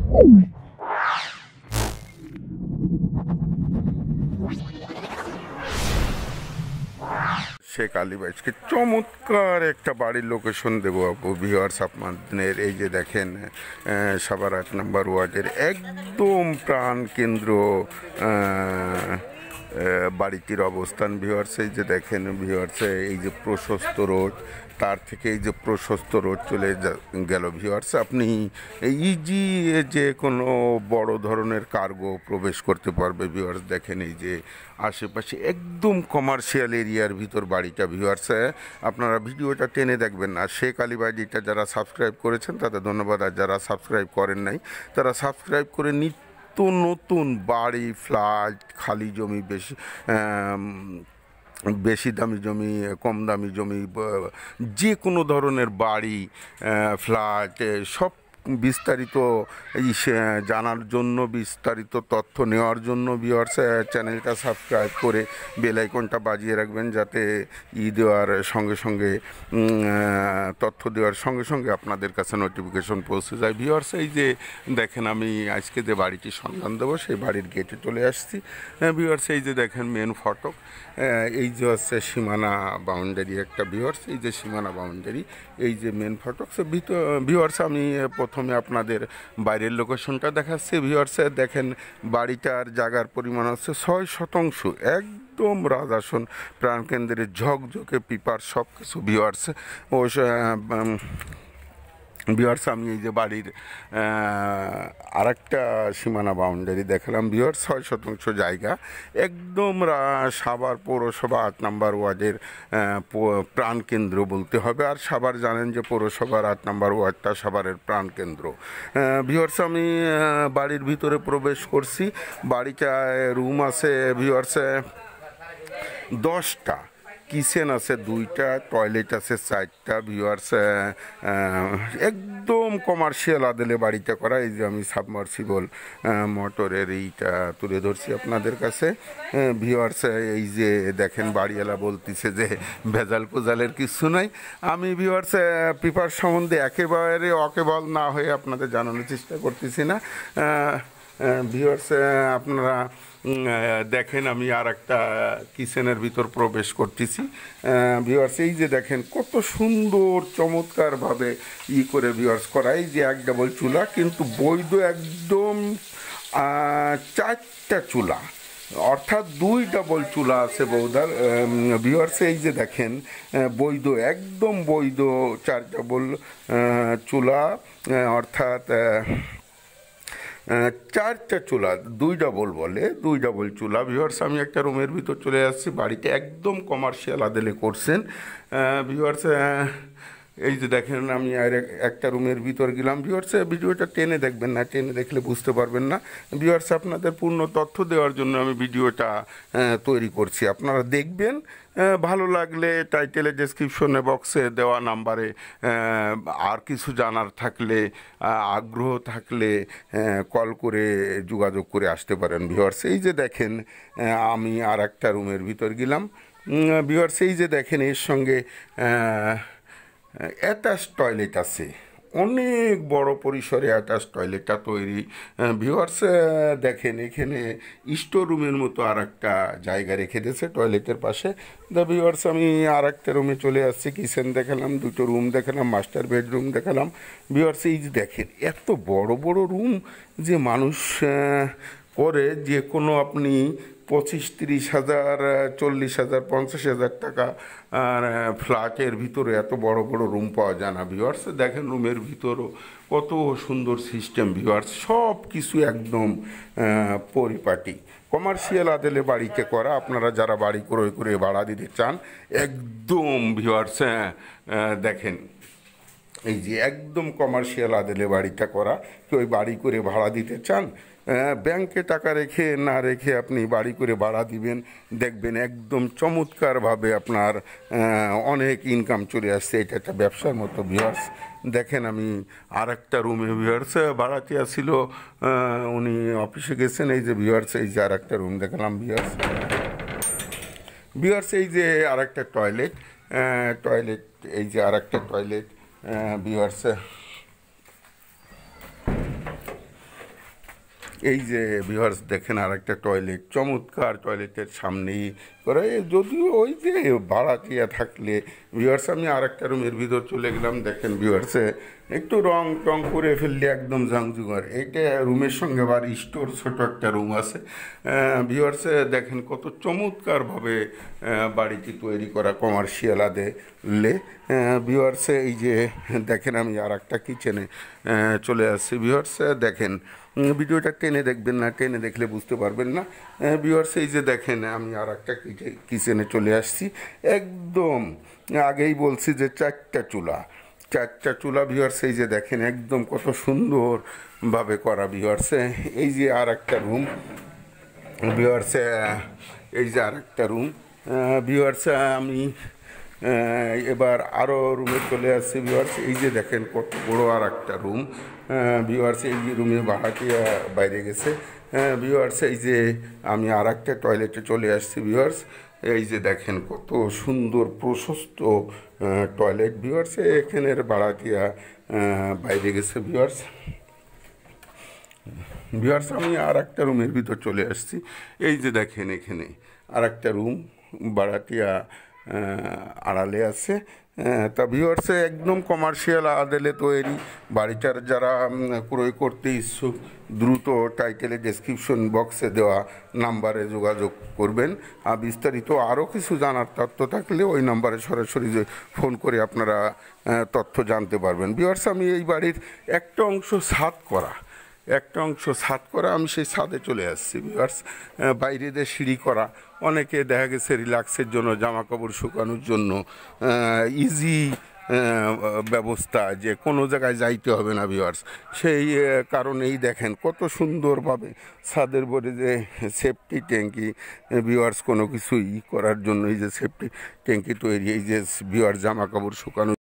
শেখ আলী বাইশকে চমৎকার একটা বাড়ির লোকেশন দেবো আপু ভিউয়ার্স আপনাদের। এই যে দেখেন সাভার 8 নম্বর ওয়ার্ডের একদম প্রাণ কেন্দ্র বাড়িটির অবস্থান ভিউয়ার্স। এই যে দেখেন ভিউয়ার্স, এই যে প্রশস্ত রোড, তার থেকে এই যে প্রশস্ত রোড চলে গেল ভিউয়ার্স। আপনি ইজি যে কোনো বড় ধরনের কার্গো প্রবেশ করতে পারবে ভিউয়ার্স। দেখেন এই যে আশেপাশে একদম কমার্শিয়াল এরিয়ার ভিতর বাড়িটা ভিউয়ার্স। আপনারা ভিডিওটা টেনে দেখবেন না। শেখ আলী বাড়িটা যারা সাবস্ক্রাইব করেছেন তাদের ধন্যবাদ, আর যারা সাবস্ক্রাইব করেন নাই তারা সাবস্ক্রাইব করে নতুন বাড়ি, ফ্ল্যাট, খালি জমি, বেশি দামি জমি, কম দামি জমি, যে কোনো ধরনের বাড়ি, ফ্ল্যাট, সব বিস্তারিত জানার জন্য, বিস্তারিত তথ্য নেওয়ার জন্য ভিউয়ার্স চ্যানেলটা সাবস্ক্রাইব করে বেল আইকনটা বাজিয়ে রাখবেন, যাতে দেওয়ার সঙ্গে সঙ্গে তথ্য দেওয়ার সঙ্গে সঙ্গে আপনাদের কাছে নোটিফিকেশন পৌঁছে যায় ভিউয়ার্স। এই যে দেখেন আমি আজকে যে বাড়িটির সন্ধান দেবো সেই বাড়ির গেটে চলে আসছি ভিউয়ার্স। এই যে দেখেন মেন ফটক, এই যে হচ্ছে সীমানা বাউন্ডারি একটা ভিউয়ার্স। এই যে সীমানা বাউন্ডারি, এই যে মেন ফটক ভিউয়ার্স। আমি প্রথমে আপনাদের বাইরের লোকেশনটা দেখাচ্ছি ভিউয়ার্স। দেখেন বাড়িটার জায়গার পরিমাণ হচ্ছে 6 শতাংশ, একদম রাজাসন প্রাণকেন্দ্রের ঝকঝকে পিপার সব কিছু ভিউয়ার্স। ও ভিউয়ার্স আমি এই যে বাড়ির আরেকটা সীমানা বাউন্ডারি দেখালাম ভিউয়ার্স। 6 শতাংশ জায়গা, একদম সাভার পৌরসভা 8 নম্বর ওয়ার্ডের প্রাণকেন্দ্র বলতে হবে। আর সাভার জানেন যে পৌরসভার 8 নম্বর ওয়ার্ডটা সাভারের প্রাণকেন্দ্র ভিউয়ার্স। আমি বাড়ির ভিতরে প্রবেশ করছি। বাড়িটায় রুম আছে ভিউয়ার্স 10টা, কিচেন আছে 2টা, টয়লেট আছে 4টা ভিউয়ার্স। একদম কমার্শিয়াল আদলে বাড়িটা করা। এই যে আমি সাবমার্সিবল মোটরের এইটা তুলে ধরছি আপনাদের কাছে ভিউয়ার্স। এই যে দেখেন বাড়িওয়ালা বলতেছে যে ভেজাল কোজালের কিছু নাই। আমি ভিউয়ার্স পিপার সম্বন্ধে একেবারে অকেবল না হয়ে আপনাদের জানানোর চেষ্টা করতেছি না ভিউয়ার্স। আপনারা দেখেন আমি আর একটা কিচেনের ভিতর প্রবেশ করতেছি ভিউয়ার্স। এই যে দেখেন কত সুন্দর চমৎকারভাবে করে ভিউয়ার্স করা। এই যে 1 ডাবল চুলা, কিন্তু বৈধ একদম 4টা চুলা, অর্থাৎ 2 ডাবল চুলা আছে বৌদার ভিউয়ার্স। এই যে দেখেন বৈধ, একদম বৈধ 4 ডাবল চুলা, অর্থাৎ 4টা চুলা, 2 ডাবল বলে, 2 ডাবল চুলা ভিউয়ার্স। আমি একটা রুমের ভিতর চলে আসছি। বাড়িটা একদম কমার্শিয়াল আদলে করছেন ভিউয়ার্স। এই যে দেখেন আমি আর একটা রুমের ভিতর গেলাম ভিউয়ার্স। ভিডিওটা টেনে দেখবেন না, টেনে দেখলে বুঝতে পারবেন না ভিউয়ার্স। আপনাদের পূর্ণ তথ্য দেওয়ার জন্য আমি ভিডিওটা তৈরি করছি, আপনারা দেখবেন। ভালো লাগলে টাইটেলে ডেসক্রিপশনে বক্সে দেওয়া নাম্বারে আর কিছু জানার থাকলে, আগ্রহ থাকলে কল করে যোগাযোগ করে আসতে পারেন ভিউয়ার্স। এই যে দেখেন আমি আর একটা রুমের ভিতর গেলাম ভিউয়ার্স। এই যে দেখেন এর সঙ্গে অ্যাটাচ টয়লেট আছে, অনেক বড় পরিসরে অ্যাটাচ টয়লেটটা তৈরি ভিউয়ার্স। দেখেন এখানে স্টোর রুমের মতো আর একটা জায়গা রেখে দিয়েছে টয়লেটের পাশে ভিউয়ার্স। আমি আর একটা রুমে চলে আসছি। কিচেন দেখালাম, 2টো রুম দেখালাম, মাস্টার বেডরুম দেখালাম ভিউয়ার্স। এই যে দেখেন এত বড় বড় রুম যে মানুষ করে, যে কোনো আপনি 25-30 হাজার, 40 হাজার, 50 হাজার টাকা আর ফ্ল্যাটের ভিতরে এত বড় বড় রুম পাওয়া যায় না ভিউয়ার্স। দেখেন রুমের ভিতরও কত সুন্দর সিস্টেম ভিউয়ার্স, সব কিছু একদম পরিপাটি কমার্শিয়াল আদলে বাড়িতে করা। আপনারা যারা বাড়ি ক্রয় করে ভাড়া দিতে চান একদম ভিউয়ার্স দেখেন এই যে একদম কমার্শিয়াল আদলে বাড়িটা করা। কেউ বাড়ি করে ভাড়া দিতে চান, ব্যাংকে টাকা রেখে না রেখে আপনি বাড়ি করে ভাড়া দিবেন, দেখবেন একদম চমৎকারভাবে আপনার অনেক ইনকাম চলে আসছে। এটা একটা ব্যবসার মতো ভিউয়ার্স। দেখেন আমি আর একটা রুমে ভিউয়ার্স, ভাড়াটিয়া ছিল, উনি অফিসে গেছেন। এই যে ভিউয়ার্স এই যে আর একটা রুম দেখালাম ভিউয়ার্স। ভিউয়ার্স এই যে আর একটা টয়লেট, এই যে আর একটা টয়লেট ভিউয়ার্স। এই যে ভিউয়ার্স দেখেন আর একটা টয়লেট, চমৎকার, টয়লেটের সামনেই করে। যদিও ওই যে ভাড়াটিয়া থাকলে ভিউয়ার্স, আমি আর একটা রুমের ভিতর চলে গেলাম, দেখেন ভিউয়ার্সে একটু রং টং করে ফেললে একদম ঝাংঝুঙার। এইটা রুমের সঙ্গে আবার স্টোর ছোট একটা রুম আছে। ভিউয়ার্সে দেখেন কত চমৎকারভাবে বাড়িটি তৈরি করা, কমার্শিয়াল আদলে। ভিউয়ার্সে এই যে দেখেন আমি আর একটা কিচেনে চলে আসছি। ভিউয়ার্সে দেখেন, ভিডিওটা টেনে দেখবেন না, টেনে দেখলে বুঝতে পারবেন না। ভিউয়ার্স এই যে দেখেন আমি আর একটা কিচেনে চলে আসছি। একদম আগেই বলছি যে চারটা চুলা ভিউয়ার্স, এই যে দেখেন একদম কত সুন্দরভাবে করা। ভিউয়ার্সে এই যে আর একটা রুম, ভিউয়ার্সে এই যে আর একটা রুম। ভিউয়ার্সে আমি এবার আরও রুমে চলে আসছি। ভিউয়ার্স এই যে দেখেন কত বড় আর একটা রুম। ভিউয়ার্স এই যে রুমে ভাড়াটিয়া বাইরে গেছে। ভিউয়ার্স এই যে আমি আর একটা টয়লেটে চলে আসছি। ভিউয়ার্স এই যে দেখেন কত সুন্দর প্রশস্ত টয়লেট। ভিউয়ার্স এখানের ভাড়াটিয়া বাইরে গেছে। ভিউয়ার্স আমি আর একটা রুমের ভিতর চলে আসছি। এই যে দেখেন এখানে আর একটা রুম, ভাড়াটিয়া আড়ালে আছে। তা ভিউয়ার্সে একদম কমার্শিয়াল আদলে তৈরি। বাড়িটার যারা ক্রয় করতে ইচ্ছুক দ্রুত টাইটেলে ডেসক্রিপশন বক্সে দেওয়া নাম্বারে যোগাযোগ করবেন। আর বিস্তারিত আরও কিছু জানার তথ্য থাকলে ওই নাম্বারে সরাসরি ফোন করে আপনারা তথ্য জানতে পারবেন। ভিউয়ার্স আমি এই বাড়ির একটা অংশ ছাদ করা, আমি সেই ছাদে চলে আসছি। ভিউয়ার্স বাইরে দিয়ে সিঁড়ি করা, অনেকে দেখা গেছে রিল্যাক্সের জন্য, জামা কাপড় শুকানোর জন্য ইজি ব্যবস্থা, যে কোনো জায়গায় যাইতে হবে না। ভিউয়ার্স সেই কারণেই দেখেন কত সুন্দরভাবে ছাদের পরে যে সেফটি ট্যাঙ্কি, ভিউয়ার্স কোনো কিছু করার জন্য এই যে সেফটি ট্যাঙ্কি তৈরি, এই যে ভিউয়ার্স জামা কাপড় শুকানো